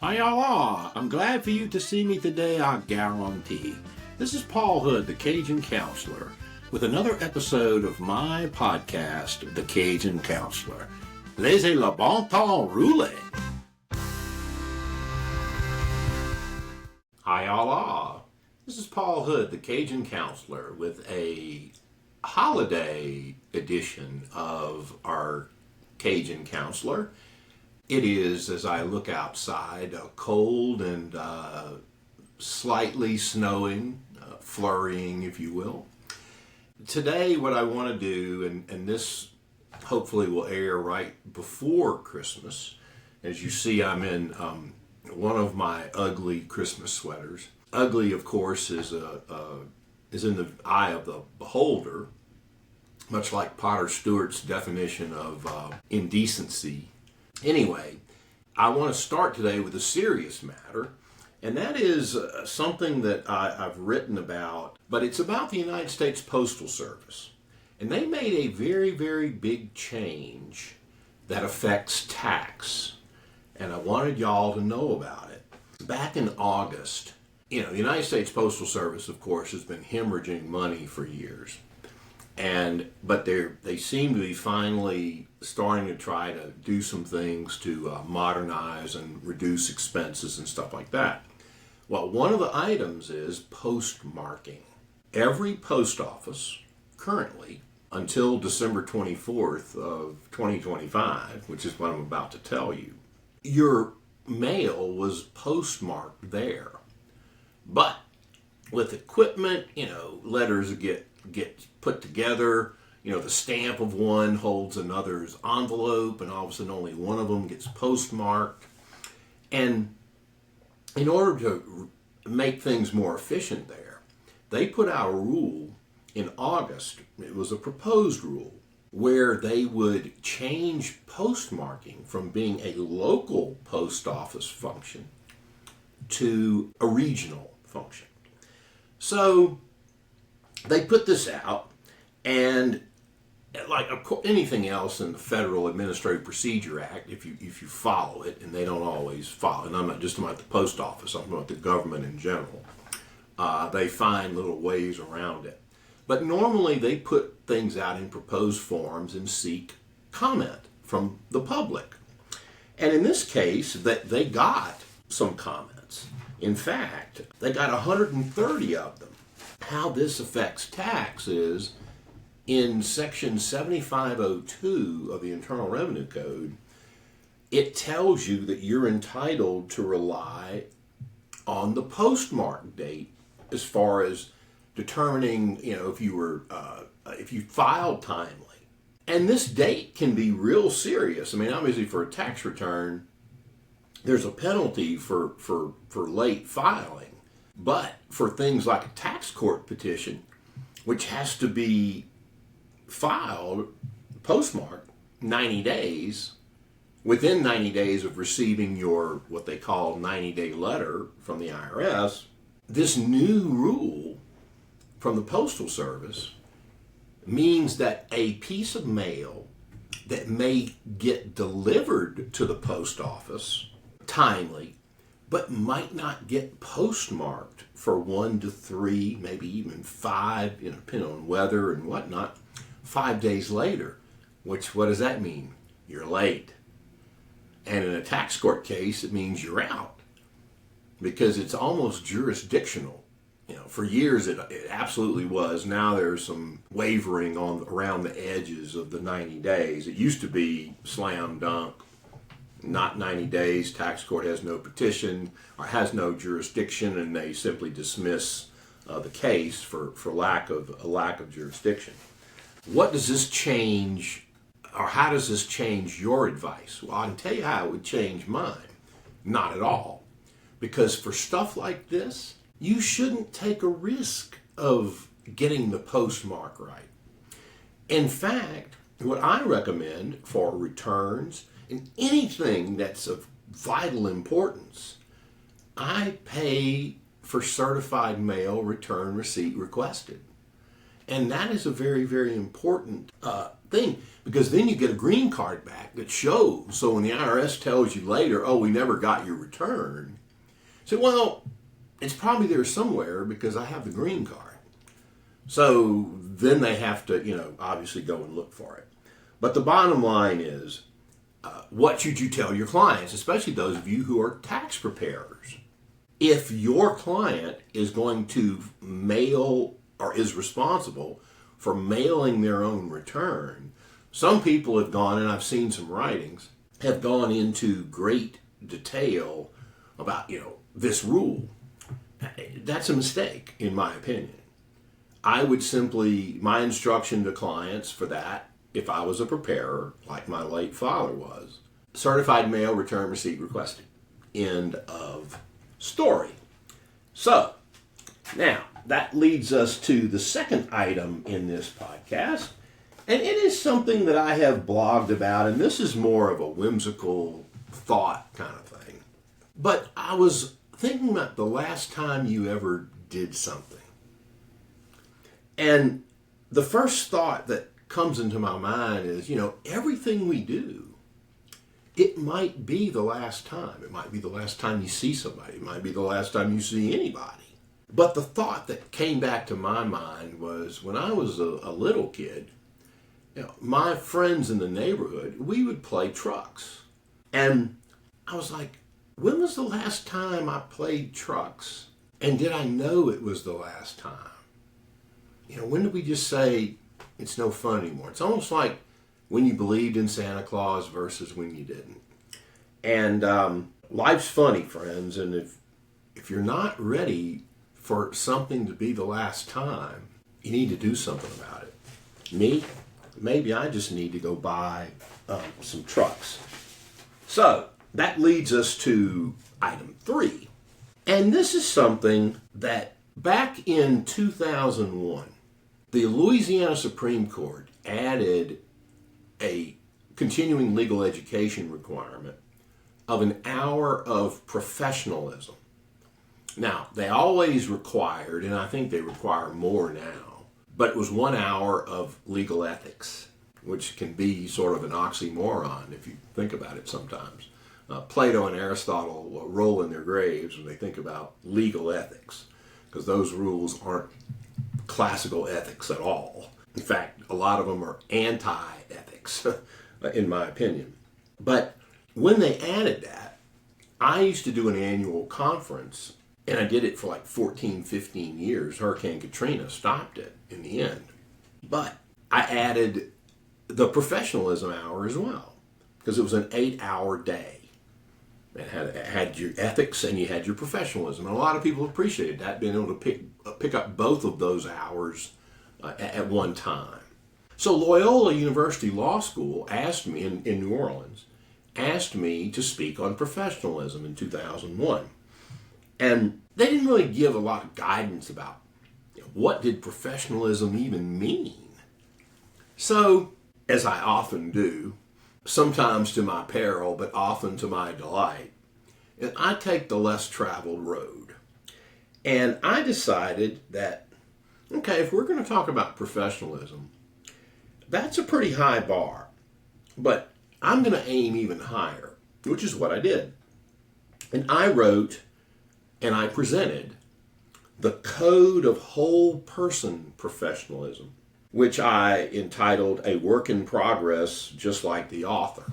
Hi, y'all are. I'm glad for you to see me today, I guarantee. This is Paul Hood, the Cajun Counselor, with another episode of my podcast, The Cajun Counselor. Laissez le bon temps rouler. Hi, y'all are. This is Paul Hood, the Cajun Counselor, with a holiday edition of our Cajun Counselor. It is, as I look outside, cold and slightly snowing, flurrying, if you will. Today, what I want to do, and this hopefully will air right before Christmas. As you see, I'm in one of my ugly Christmas sweaters. Ugly, of course, is in the eye of the beholder, much like Potter Stewart's definition of indecency. Anyway, I want to start today with a serious matter, and that is something that I've written about, but it's about the United States Postal Service. And they made a very, very big change that affects tax, and I wanted y'all to know about it. Back in August, the United States Postal Service, of course, has been hemorrhaging money for years. But they seem to be finally starting to try to do some things to modernize and reduce expenses and stuff like that. Well, one of the items is postmarking. Every post office currently, until December 24th of 2025, which is what I'm about to tell you, your mail was postmarked there. But with equipment, letters get put together, the stamp of one holds another's envelope, and all of a sudden only one of them gets postmarked. And in order to make things more efficient there, they put out a rule in August. It was a proposed rule where they would change postmarking from being a local post office function to a regional function. So they put this out, and like anything else in the Federal Administrative Procedure Act, if you follow it, and they don't always follow, and I'm not just about the post office, I'm about the government in general, they find little ways around it. But normally they put things out in proposed forms and seek comment from the public. And in this case, they got some comments. In fact, they got 130 of them. How this affects tax is in Section 7502 of the Internal Revenue Code, it tells you that you're entitled to rely on the postmark date as far as determining, if you filed timely. And this date can be real serious. I mean, obviously for a tax return, there's a penalty for late filing. But for things like a tax court petition, which has to be filed, postmarked, 90 days, within 90 days of receiving your, what they call 90-day letter from the IRS, this new rule from the Postal Service means that a piece of mail that may get delivered to the post office timely, but might not get postmarked for 1 to 3, maybe even 5, depending on weather and whatnot, 5 days later. What does that mean? You're late. And in a tax court case, it means you're out, because it's almost jurisdictional. For years it absolutely was. Now there's some wavering around the edges of the 90 days. It used to be slam dunk. Not 90 days, tax court has no petition or has no jurisdiction, and they simply dismiss the case for lack of jurisdiction. What does this change, or how does this change your advice? Well, I can tell you how it would change mine. Not at all. Because for stuff like this, you shouldn't take a risk of getting the postmark right. In fact, what I recommend for returns and anything that's of vital importance, I pay for certified mail return receipt requested. And that is a very, very important thing, because then you get a green card back that shows. So when the IRS tells you later, oh, we never got your return, say, well, it's probably there somewhere because I have the green card. So then they have to, obviously go and look for it. But the bottom line is, what should you tell your clients, especially those of you who are tax preparers? If your client is going to mail or is responsible for mailing their own return, some people have gone, and I've seen some writings, have gone into great detail about, this rule. That's a mistake, in my opinion. I would simply, my instruction to clients for that, if I was a preparer, like my late father was, certified mail return receipt requested. End of story. So, now, that leads us to the second item in this podcast, and it is something that I have blogged about, and this is more of a whimsical thought kind of thing. But I was thinking about the last time you ever did something. And the first thought that comes into my mind is, everything we do, it might be the last time. It might be the last time you see somebody. It might be the last time you see anybody. But the thought that came back to my mind was when I was a little kid, my friends in the neighborhood, we would play trucks. And I was like, when was the last time I played trucks? And did I know it was the last time? When did we just say it's no fun anymore? It's almost like when you believed in Santa Claus versus when you didn't. And life's funny, friends, and if you're not ready for something to be the last time, you need to do something about it. Me, maybe I just need to go buy some trucks. So that leads us to item 3. And this is something that back in 2001, the Louisiana Supreme Court added a continuing legal education requirement of an hour of professionalism. Now, they always required, and I think they require more now, but it was 1 hour of legal ethics, which can be sort of an oxymoron if you think about it sometimes. Plato and Aristotle roll in their graves when they think about legal ethics, because those rules aren't classical ethics at all. In fact, a lot of them are anti-ethics, in my opinion. But when they added that, I used to do an annual conference, and I did it for like 14, 15 years. Hurricane Katrina stopped it in the end. But I added the professionalism hour as well, because it was an 8-hour day. It had your ethics and you had your professionalism. And a lot of people appreciated that, being able to pick up both of those hours at one time. So Loyola University Law School asked me, in New Orleans, asked me to speak on professionalism in 2001. And they didn't really give a lot of guidance about what did professionalism even mean. So, as I often do, sometimes to my peril, but often to my delight, and I take the less traveled road. And I decided that, okay, if we're going to talk about professionalism, that's a pretty high bar, but I'm going to aim even higher, which is what I did. And I wrote and I presented the Code of Whole Person Professionalism, which I entitled A Work in Progress, just like the author.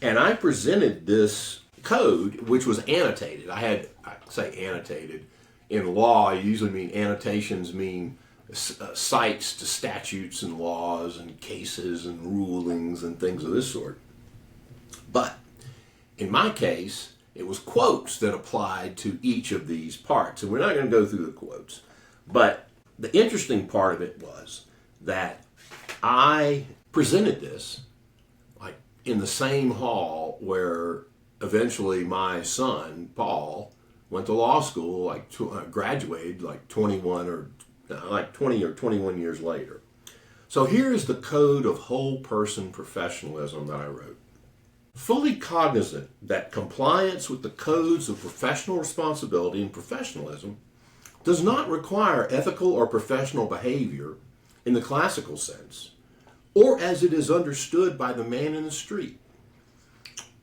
And I presented this code, which was annotated. I say annotated. In law, I usually mean annotations mean cites to statutes and laws and cases and rulings and things of this sort. But in my case, it was quotes that applied to each of these parts. And we're not going to go through the quotes. But the interesting part of it was that I presented this like in the same hall where eventually my son, Paul, went to law school, graduated like 20 or 21 years later. So here's the Code of Whole Person Professionalism that I wrote. Fully cognizant that compliance with the codes of professional responsibility and professionalism does not require ethical or professional behavior in the classical sense, or as it is understood by the man in the street.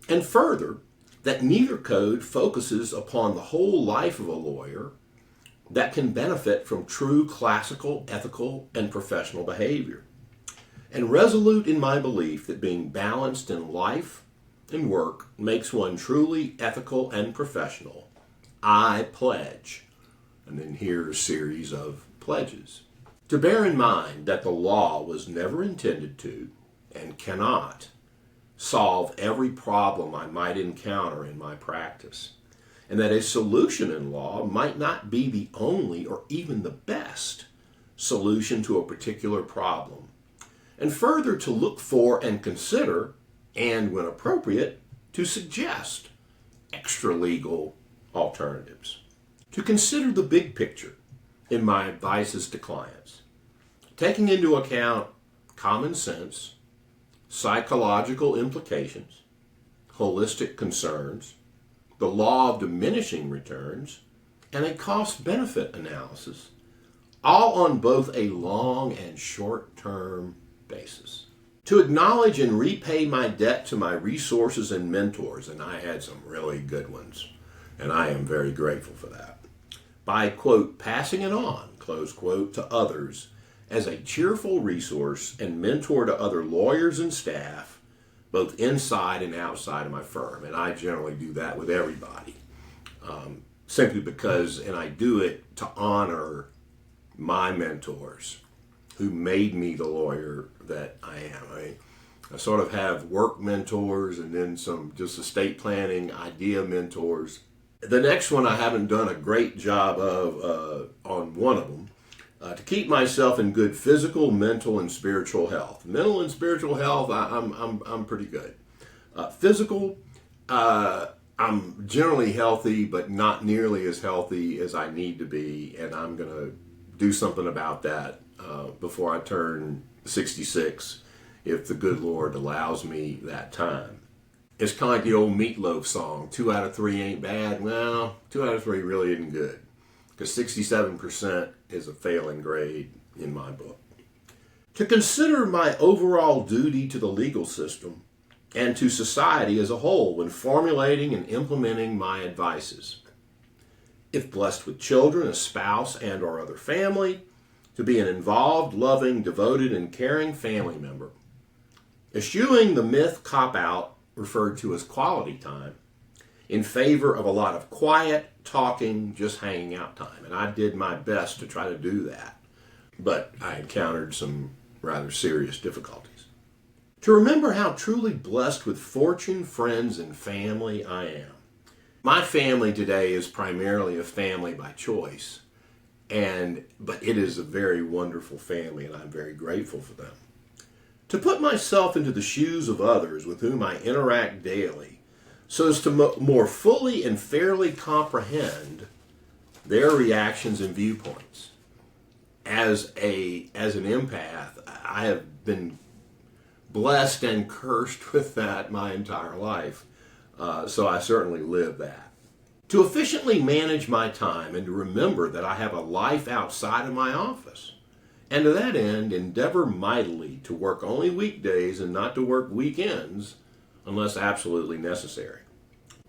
And further, that neither code focuses upon the whole life of a lawyer that can benefit from true classical, ethical, and professional behavior. And resolute in my belief that being balanced in life and work makes one truly ethical and professional, I pledge. And then here's a series of pledges. To bear in mind that the law was never intended to and cannot solve every problem I might encounter in my practice, and that a solution in law might not be the only or even the best solution to a particular problem, and further to look for and consider, and when appropriate, to suggest extra-legal alternatives. To consider the big picture in my advices to clients, taking into account common sense, psychological implications, holistic concerns, the law of diminishing returns, and a cost-benefit analysis, all on both a long and short-term basis. To acknowledge and repay my debt to my resources and mentors, and I had some really good ones, and I am very grateful for that, by, quote, passing it on, close quote, to others as a cheerful resource and mentor to other lawyers and staff, both inside and outside of my firm. And I generally do that with everybody, simply because, and I do it to honor my mentors who made me the lawyer that I am. I sort of have work mentors and then some just estate planning idea mentors. The next one I haven't done a great job of on one of them. To keep myself in good physical, mental, and spiritual health. Mental and spiritual health, I'm pretty good. Physical, I'm generally healthy, but not nearly as healthy as I need to be, and I'm going to do something about that before I turn 66, if the good Lord allows me that time. It's kind of like the old Meatloaf song, 2 out of 3 ain't bad. Well, 2 out of 3 really isn't good, because 67% is a failing grade in my book. To consider my overall duty to the legal system and to society as a whole when formulating and implementing my advices. If blessed with children, a spouse, and or other family, to be an involved, loving, devoted, and caring family member. Eschewing the myth cop-out referred to as quality time in favor of a lot of quiet, talking, just hanging out time. And I did my best to try to do that, but I encountered some rather serious difficulties. To remember how truly blessed with fortune, friends, and family I am. My family today is primarily a family by choice, but it is a very wonderful family, and I'm very grateful for them. To put myself into the shoes of others with whom I interact daily, so as to more fully and fairly comprehend their reactions and viewpoints. As an empath, I have been blessed and cursed with that my entire life, so I certainly live that. To efficiently manage my time and to remember that I have a life outside of my office, and to that end endeavor mightily to work only weekdays and not to work weekends unless absolutely necessary.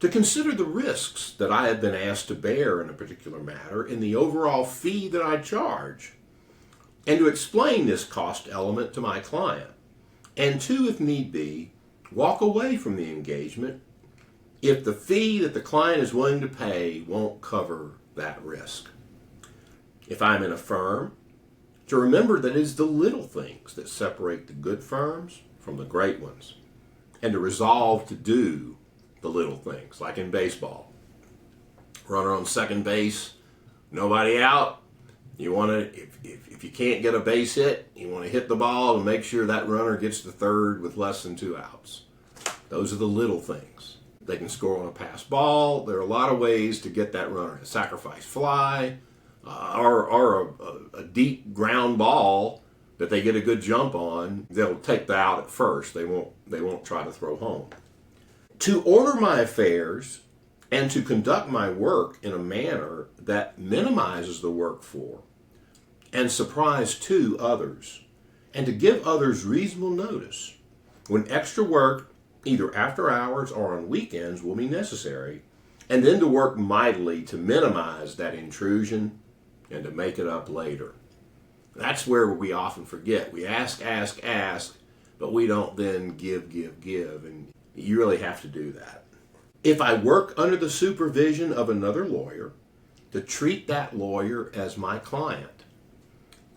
To consider the risks that I have been asked to bear in a particular matter in the overall fee that I charge, and to explain this cost element to my client, and to, if need be, walk away from the engagement if the fee that the client is willing to pay won't cover that risk. If I'm in a firm, to remember that it is the little things that separate the good firms from the great ones, and to resolve to do the little things, like in baseball. Runner on second base, nobody out. You want to, if you can't get a base hit, you want to hit the ball and make sure that runner gets to third with less than 2 outs. Those are the little things. They can score on a pass ball. There are a lot of ways to get that runner. A sacrifice fly, or a deep ground ball that they get a good jump on. They'll take the out at first. They won't try to throw home. To order my affairs and to conduct my work in a manner that minimizes the work for and surprise to others and to give others reasonable notice when extra work, either after hours or on weekends, will be necessary, and then to work mightily to minimize that intrusion and to make it up later. That's where we often forget. We ask, but we don't then give, and you really have to do that. If I work under the supervision of another lawyer, to treat that lawyer as my client.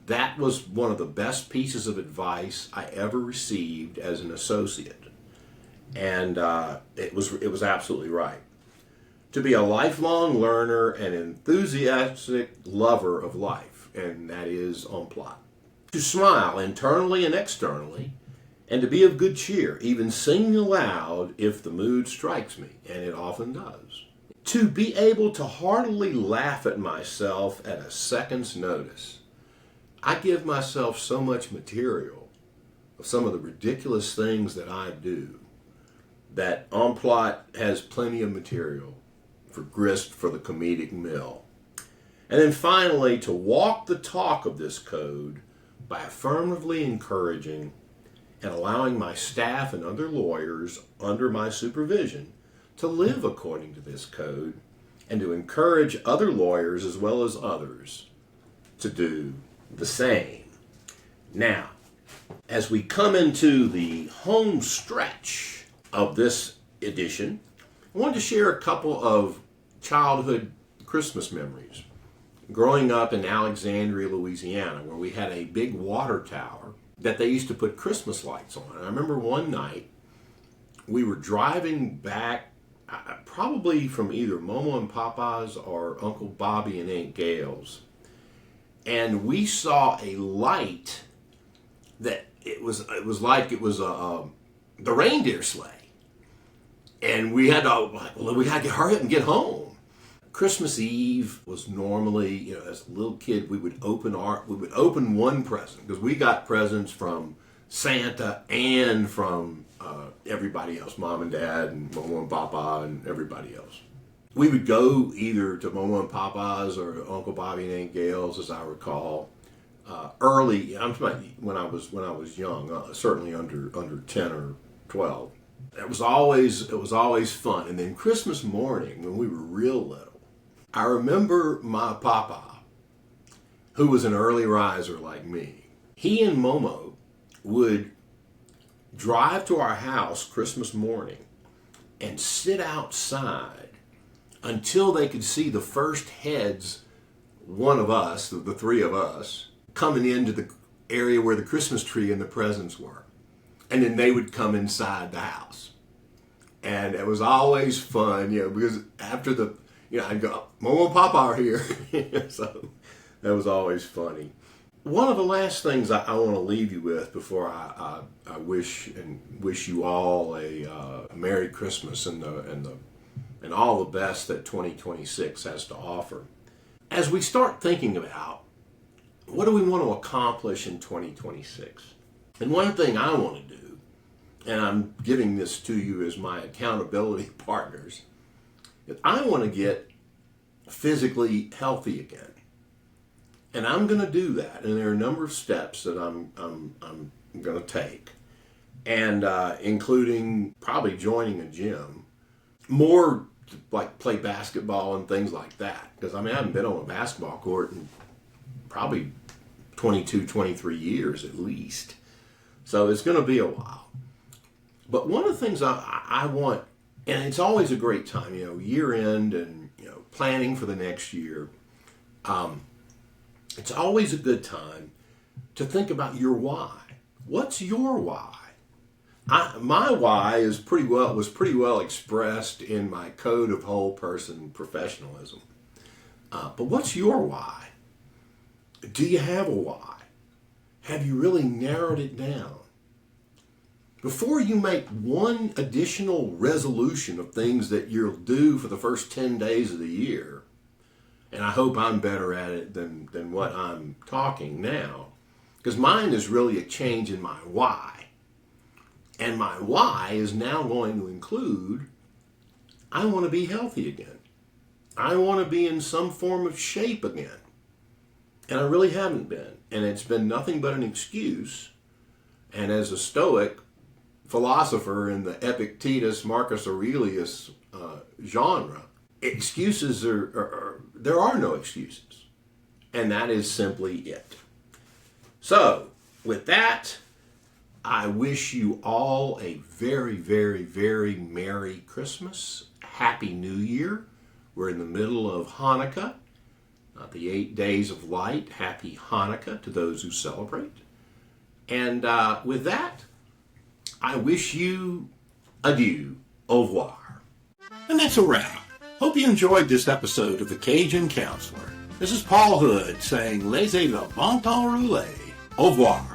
That was one of the best pieces of advice I ever received as an associate. And it was absolutely right. To be a lifelong learner and enthusiastic lover of life, and that is en plot. To smile internally and externally, and to be of good cheer, even singing aloud if the mood strikes me, and it often does. To be able to heartily laugh at myself at a second's notice. I give myself so much material of some of the ridiculous things that I do that en plot has plenty of material for grist for the comedic mill. And then finally, to walk the talk of this code by affirmatively encouraging and allowing my staff and other lawyers under my supervision to live according to this code and to encourage other lawyers as well as others to do the same. Now, as we come into the home stretch of this edition, I wanted to share a couple of childhood Christmas memories. Growing up in Alexandria, Louisiana, where we had a big water tower that they used to put Christmas lights on. And I remember one night we were driving back probably from either Momo and Papa's or Uncle Bobby and Aunt Gail's, and we saw a light that it was like it was the reindeer sleigh, and we had to hurry up and get home. Christmas Eve was normally, as a little kid, we would open one present because we got presents from Santa and from everybody else, Mom and Dad and Momo and Papa and everybody else. We would go either to Momo and Papa's or Uncle Bobby and Aunt Gail's, as I recall, early. I'm talking when I was young, certainly under 10 or 12. It was always fun. And then Christmas morning, when we were real little, I remember my Papa, who was an early riser like me. He and Momo would drive to our house Christmas morning and sit outside until they could see the first heads, one of us, the three of us, coming into the area where the Christmas tree and the presents were. And then they would come inside the house. And it was always fun, because after I'd go, Momo and Papa are here. So that was always funny. One of the last things I want to leave you with before I wish you all a Merry Christmas and all the best that 2026 has to offer. As we start thinking about what do we want to accomplish in 2026, and one thing I want to do, and I'm giving this to you as my accountability partners, is I want to get physically healthy again. And I'm going to do that, and there are a number of steps that I'm going to take, and including probably joining a gym, more to, like play basketball and things like that, because I haven't been on a basketball court in probably 22, 23 years at least, so it's going to be a while. But one of the things I want, and it's always a great time, year end and planning for the next year. It's always a good time to think about your why. What's your why? My why was pretty well expressed in my code of whole person professionalism. But what's your why? Do you have a why? Have you really narrowed it down? Before you make one additional resolution of things that you'll do for the first 10 days of the year, and I hope I'm better at it than what I'm talking now, because mine is really a change in my why. And my why is now going to include, I want to be healthy again. I want to be in some form of shape again. And I really haven't been. And it's been nothing but an excuse And as a Stoic philosopher in the Epictetus, Marcus Aurelius genre, excuses there are no excuses. And that is simply it. So, with that, I wish you all a very, very, very Merry Christmas. Happy New Year. We're in the middle of Hanukkah, the 8 days of light. Happy Hanukkah to those who celebrate. And with that, I wish you adieu, au revoir. And that's a wrap. Hope you enjoyed this episode of the Cajun Counselor. This is Paul Hood saying, laissez le bon temps rouler. Au revoir.